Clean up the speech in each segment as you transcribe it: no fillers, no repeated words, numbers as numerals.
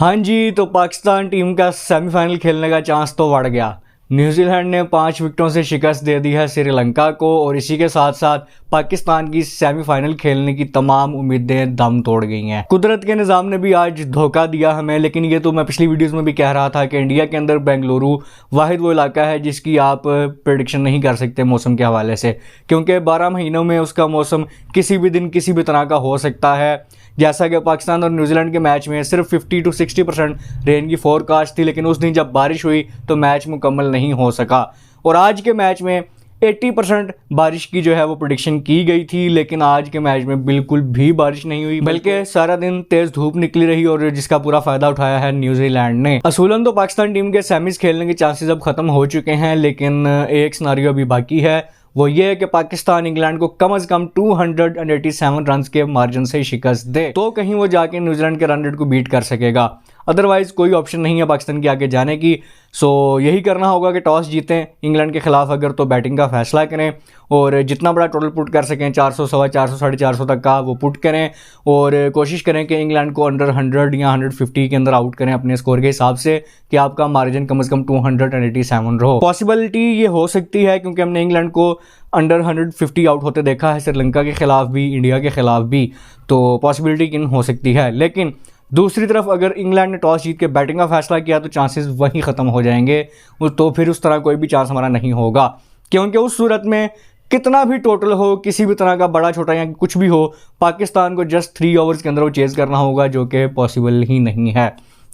हाँ जी, तो पाकिस्तान टीम का सेमीफाइनल खेलने का चांस तो बढ़ गया। न्यूजीलैंड ने 5 विकेटों से शिकस्त दे दी है श्रीलंका को और इसी के साथ साथ पाकिस्तान की सेमीफाइनल खेलने की तमाम उम्मीदें दम तोड़ गई हैं। कुदरत के निज़ाम ने भी आज धोखा दिया हमें, लेकिन ये तो मैं पिछली वीडियोस में भी कह रहा था कि इंडिया के अंदर बेंगलुरु वाहिद वो इलाका है जिसकी आप प्रेडिक्शन नहीं कर सकते मौसम के हवाले से, क्योंकि 12 महीनों में उसका मौसम किसी भी दिन किसी भी तरह का हो सकता है। जैसा कि पाकिस्तान और न्यूजीलैंड के मैच में सिर्फ 50 to 60% रेन की फोरकास्ट थी, लेकिन उस दिन जब बारिश हुई तो मैच मुकम्मल नहीं हो सका। और आज के मैच में 80% बारिश की जो है वो प्रेडिक्शन की गई थी, लेकिन आज के मैच में बिल्कुल भी बारिश नहीं हुई, बल्कि सारा दिन तेज धूप निकली रही और जिसका पूरा फायदा उठाया है न्यूजीलैंड ने। असूलन तो पाकिस्तान टीम के सेमीज खेलने के चांसेस अब खत्म हो चुके हैं, लेकिन एक सिनारियो अभी बाकी है, वो ये है कि पाकिस्तान इंग्लैंड को कम से कम 287 रन के मार्जिन से शिकस्त दे तो कहीं वो जाके न्यूजीलैंड के रन रेट को बीट कर सकेगा। अदरवाइज कोई ऑप्शन नहीं है पाकिस्तान के आगे जाने की। सो यही करना होगा कि टॉस जीतें इंग्लैंड के खिलाफ अगर, तो बैटिंग का फैसला करें और जितना बड़ा टोटल पुट कर सकें 400, 450, 450 तक का वो पुट करें और कोशिश करें कि इंग्लैंड को अंडर 100 या 150 के अंदर आउट करें अपने स्कोर के हिसाब से, कि आपका मार्जिन कम से कम 287 रहो। पॉसिबिलिटी ये हो सकती है क्योंकि हमने इंग्लैंड को अंडर 150 आउट होते देखा है श्रीलंका के खिलाफ भी, इंडिया के खिलाफ भी, तो पॉसिबिलिटी किन हो सकती है। लेकिन दूसरी तरफ अगर इंग्लैंड ने टॉस जीत के बैटिंग का फैसला किया तो चांसेस वहीं ख़त्म हो जाएंगे, तो फिर उस तरह कोई भी चांस हमारा नहीं होगा, क्योंकि उस सूरत में कितना भी टोटल हो, किसी भी तरह का बड़ा छोटा या कुछ भी हो, पाकिस्तान को जस्ट 3 ओवर्स के अंदर वो चेज़ करना होगा, जो कि पॉसिबल ही नहीं है।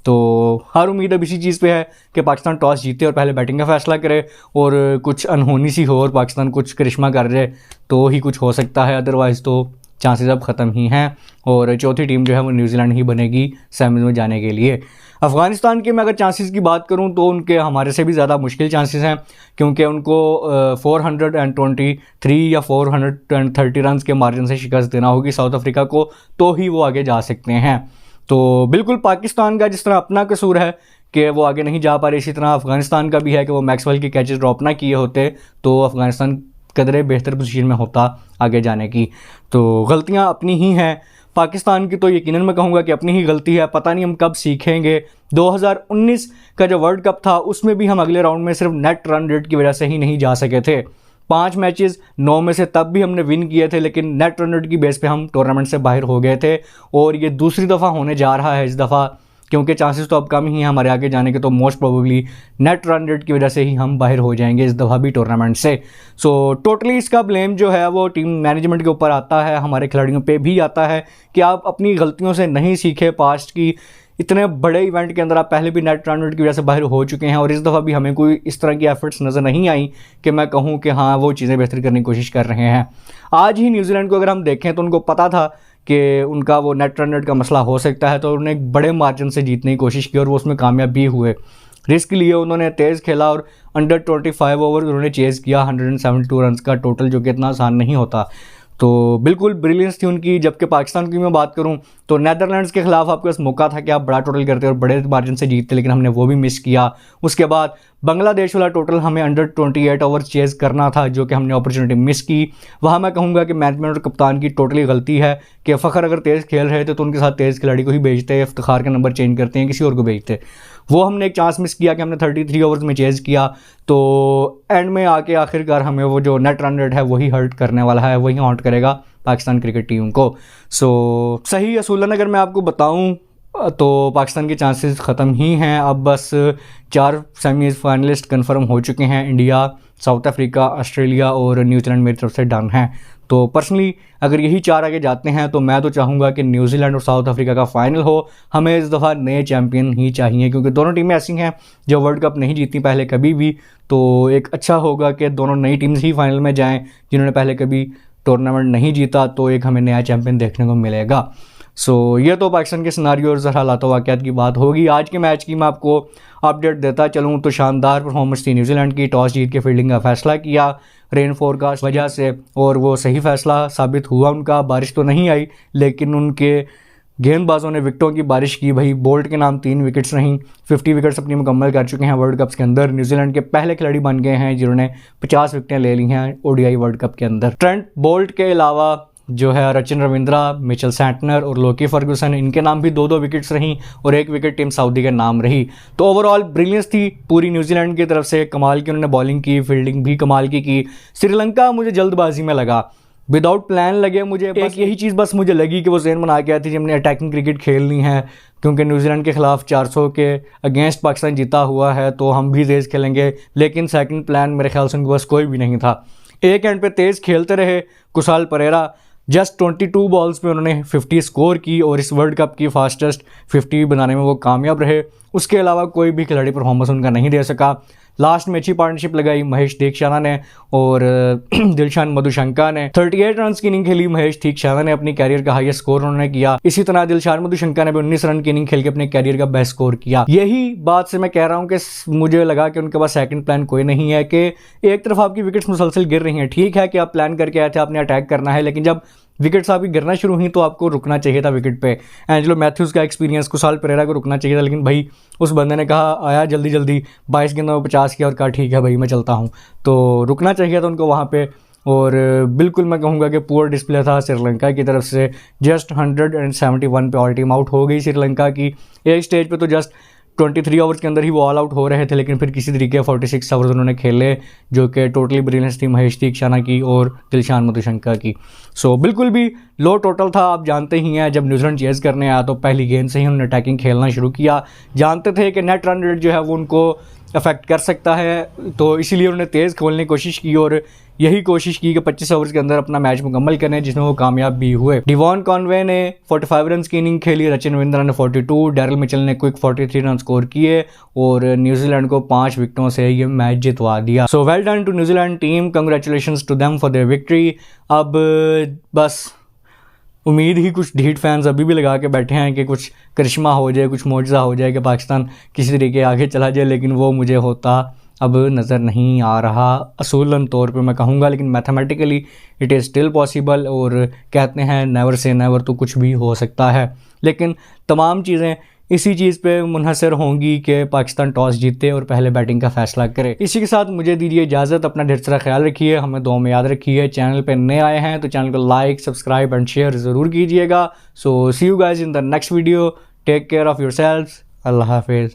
तो हर उम्मीद अब इसी चीज़ पे है कि पाकिस्तान टॉस जीते और पहले बैटिंग का फैसला करे और कुछ अनहोनी सी हो और पाकिस्तान कुछ करिश्मा कर जाए तो ही कुछ हो सकता है, अदरवाइज़ तो चांसेस अब ख़त्म ही हैं और चौथी टीम जो है वो न्यूजीलैंड ही बनेगी सेमीज में जाने के लिए। अफ़गानिस्तान के मैं अगर चांसेस की बात करूं तो उनके हमारे से भी ज़्यादा मुश्किल चांसेस हैं, क्योंकि उनको 423 या 430 रन के मार्जिन से शिकस्त देना होगी साउथ अफ्रीका को, तो ही वो आगे जा सकते हैं। तो बिल्कुल पाकिस्तान का जिस तरह अपना कसूर है कि वो आगे नहीं जा पा रहे, इसी तरह अफ़गानिस्तान का भी है कि वो मैक्सवेल के कैचेस ड्रॉप ना किए होते तो अफ़गानिस्तान कदरे बेहतर पोजीशन में होता आगे जाने की। तो गलतियां अपनी ही हैं पाकिस्तान की, तो यकीनन मैं कहूँगा कि अपनी ही गलती है। पता नहीं हम कब सीखेंगे। 2019 का जो वर्ल्ड कप था उसमें भी हम अगले राउंड में सिर्फ नेट रन रेट की वजह से ही नहीं जा सके थे। 5 मैचेस 9 में से तब भी हमने विन किए थे, लेकिन नेट रन रेट की बेस पे हम टूर्नामेंट से बाहर हो गए थे और ये दूसरी दफ़ा होने जा रहा है इस दफ़ा, क्योंकि चांसेस तो अब कम ही हैं हमारे आगे जाने के, तो most probably net run rate की वजह से ही हम बाहर हो जाएंगे इस दफ़ा भी टूर्नामेंट से। सो टोटली इसका ब्लेम जो है वो टीम मैनेजमेंट के ऊपर आता है, हमारे खिलाड़ियों पे भी आता है कि आप अपनी गलतियों से नहीं सीखे पास्ट की। इतने बड़े इवेंट के अंदर आप पहले भी नेट रन रेट की वजह से बाहर हो चुके हैं और इस दफ़ा भी हमें कोई इस तरह की एफर्ट्स नज़र नहीं आई कि मैं कहूँ कि हाँ वो चीज़ें बेहतर करने की कोशिश कर रहे हैं। आज ही न्यूजीलैंड को अगर हम देखें तो उनको पता था कि उनका वो नेट रन रेट का मसला हो सकता है, तो उन्होंने एक बड़े मार्जिन से जीतने की कोशिश की और वो उसमें कामयाब भी हुए। रिस्क लिए उन्होंने, तेज़ खेला और अंडर 25 ओवर उन्होंने चेज़ किया 172 रन का टोटल, जो कि इतना आसान नहीं होता। तो बिल्कुल ब्रिलियंस थी उनकी। जबकि पाकिस्तान की मैं बात करूं तो नेदरलैंड्स के खिलाफ आपके पास मौका था कि आप बड़ा टोटल करते और बड़े मार्जिन से जीतते, लेकिन हमने वो भी मिस किया। उसके बाद बांग्लादेश वाला टोटल हमें अंडर 28 ओवर चेज़ करना था, जो कि हमने अपॉर्चुनिटी मिस की। वहाँ मैं कहूँगा कि मैनेजमेंट और कप्तान की टोटली गलती है कि फ़खर अगर तेज़ खेल रहे थे तो उनके साथ तेज़ खिलाड़ी को ही भेजते, इफ्तिखार का नंबर चेंज करते हैं, किसी और को भेजते। वो हमने एक चांस मिस किया कि हमने 33 ओवर्स में चेज़ किया, तो एंड में आके आखिरकार हमें वो जो नेट रन रेट है वही हर्ट करने वाला है, वही हॉन्ट करेगा पाकिस्तान क्रिकेट टीम को। सो सही असूलन अगर मैं आपको बताऊं तो पाकिस्तान के चांसेस ख़त्म ही हैं। अब बस 4 सेमीज फाइनलिस्ट कंफर्म हो चुके हैं, इंडिया, साउथ अफ्रीका, ऑस्ट्रेलिया और न्यूजीलैंड मेरी तरफ से डन है। तो पर्सनली अगर यही 4 आगे जाते हैं तो मैं तो चाहूँगा कि न्यूजीलैंड और साउथ अफ्रीका का फाइनल हो। हमें इस दफ़ा नए चैम्पियन ही चाहिए, क्योंकि दोनों टीमें ऐसी हैं जो वर्ल्ड कप नहीं जीती पहले कभी भी, तो एक अच्छा होगा कि दोनों नई टीम्स ही फाइनल में जाएँ जिन्होंने पहले कभी टूर्नामेंट नहीं जीता, तो एक हमें नया चैम्पियन देखने को मिलेगा। सो ये तो पाकिस्तान के सिनारियो और ज़रा हालात वाक़यात की बात होगी। आज के मैच की मैं आपको अपडेट देता चलूँ तो शानदार परफॉर्मेंस थी न्यूजीलैंड की। टॉस जीत के फील्डिंग का फैसला किया रेन फोरकास्ट वजह से और वो सही फैसला साबित हुआ उनका। बारिश तो नहीं आई, लेकिन उनके गेंदबाजों ने विकेटों की बारिश की। भाई बोल्ट के नाम 3 विकेट्स नहीं, 50 विकेट्स अपनी मुकम्मल कर चुके हैं वर्ल्ड कप्स के अंदर। न्यूजीलैंड के पहले खिलाड़ी बन गए हैं जिन्होंने 50 विकेटें ले ली हैं ओडीआई वर्ल्ड कप के अंदर। ट्रेंट बोल्ट के अलावा जो है रचिन रविंद्रा, मिचेल सैंटनर और लोकी फर्गूसन, इनके नाम भी 2-2 विकेट्स रहीं और 1 विकेट टीम सऊदी के नाम रही। तो ओवरऑल ब्रिलियंस थी पूरी न्यूजीलैंड की तरफ से, कमाल की उन्होंने बॉलिंग की, फील्डिंग भी कमाल की। श्रीलंका मुझे जल्दबाजी में लगा, विदाउट प्लान लगे मुझे, बस यही चीज़ बस मुझे लगी कि वो ज़हन बना के आई थी कि हमने अटैकिंग क्रिकेट खेलनी है, क्योंकि न्यूजीलैंड के खिलाफ 400 के अगेंस्ट पाकिस्तान जीता हुआ है तो हम भी तेज़ खेलेंगे। लेकिन सेकंड प्लान मेरे ख्याल से उनके पास कोई भी नहीं था। एक एंड पे तेज़ खेलते रहे। कुशाल परेरा जस्ट 22 बॉल्स पे उन्होंने 50 स्कोर की और इस वर्ल्ड कप की फास्टेस्ट 50 बनाने में वो कामयाब रहे। उसके अलावा कोई भी खिलाड़ी परफॉर्मेंस उनका नहीं दे सका। लास्ट में अच्छी पार्टनरशिप लगाई महेश दीक्षाना ने और दिलशान मधुशंका ने। 38 रन की इनिंग खेली महेश दीक्षाना ने, अपनी कैरियर का हाईएस्ट स्कोर उन्होंने किया। इसी तरह दिलशान मधुशंका ने भी 19 रन की इनिंग खेल के अपने कैरियर का बेस्ट स्कोर किया। यही बात से मैं कह रहा हूँ कि मुझे लगा कि उनके पास सेकंड प्लान कोई नहीं है, कि एक तरफ आपकी विकेट्स मुसलसल गिर रही हैं। ठीक है कि आप प्लान करके आए थे, आपने अटैक करना है, लेकिन जब विकेट्स आपकी गिरना शुरू हुई तो आपको रुकना चाहिए था विकेट पे। एंजेलो मैथ्यूज़ का एक्सपीरियंस, कुशाल परेरा को रुकना चाहिए था, लेकिन भाई उस बंदे ने कहा, आया जल्दी 22 गेंदों में 50 किया और कहा ठीक है भाई मैं चलता हूँ। तो रुकना चाहिए था उनको वहाँ पे। और बिल्कुल मैं कहूँगा कि पुअर डिस्प्ले था श्रीलंका की तरफ से। जस्ट 171 पे ऑल टीम आउट हो गई श्रीलंका की। एक स्टेज पे तो जस्ट 23 ओवर्स के अंदर ही वो ऑल आउट हो रहे थे, लेकिन फिर किसी तरीके 46 ओवर्स उन्होंने खेले, जो कि टोटली ब्रिलियंस थी महेश दीक्षाना की और दिलशान मधुशंका की। सो बिल्कुल भी लो टोटल था। आप जानते ही हैं जब न्यूजीलैंड चेज़ करने आया तो पहली गेंद से ही उन्होंने अटैकिंग खेलना शुरू किया। जानते थे कि नेट रन रेट जो है वो उनको अफेक्ट कर सकता है, तो इसीलिए उन्होंने तेज़ खेलने की कोशिश की और यही कोशिश की कि 25 ओवर्स के अंदर अपना मैच मुकम्मल करें, जिसमें वो कामयाब भी हुए। डिवॉन कॉनवे ने 45 रन की इनिंग खेली, रचिन रविंद्रा ने 42, डैरिल मिचेल ने क्विक 43 रन स्कोर किए और न्यूजीलैंड को 5 विकेटों से ये मैच जितवा दिया। So well done to New Zealand team, congratulations to them for their victory. अब बस उम्मीद ही कुछ ढीठ फैंस अभी भी लगा के बैठे हैं कि कुछ करिश्मा हो जाए, कुछ मौजज़ा हो जाए कि पाकिस्तान किसी तरीके आगे चला जाए, लेकिन वो मुझे होता अब नज़र नहीं आ रहा असूलन तौर पे मैं कहूँगा, लेकिन mathematically it is still possible. और कहते हैं नेवर से नेवर, तो कुछ भी हो सकता है। लेकिन तमाम चीज़ें इसी चीज़ पे मुनहसर होंगी कि पाकिस्तान टॉस जीते और पहले बैटिंग का फैसला करे। इसी के साथ मुझे दीजिए इजाज़त। अपना ढेर सारा ख्याल रखिए, हमें दुआ में याद रखिए। चैनल पे नए आए हैं तो चैनल को लाइक, सब्सक्राइब एंड शेयर ज़रूर कीजिएगा। So see you guys in the next video. Take care of yourselves. अल्लाह हाफिज़।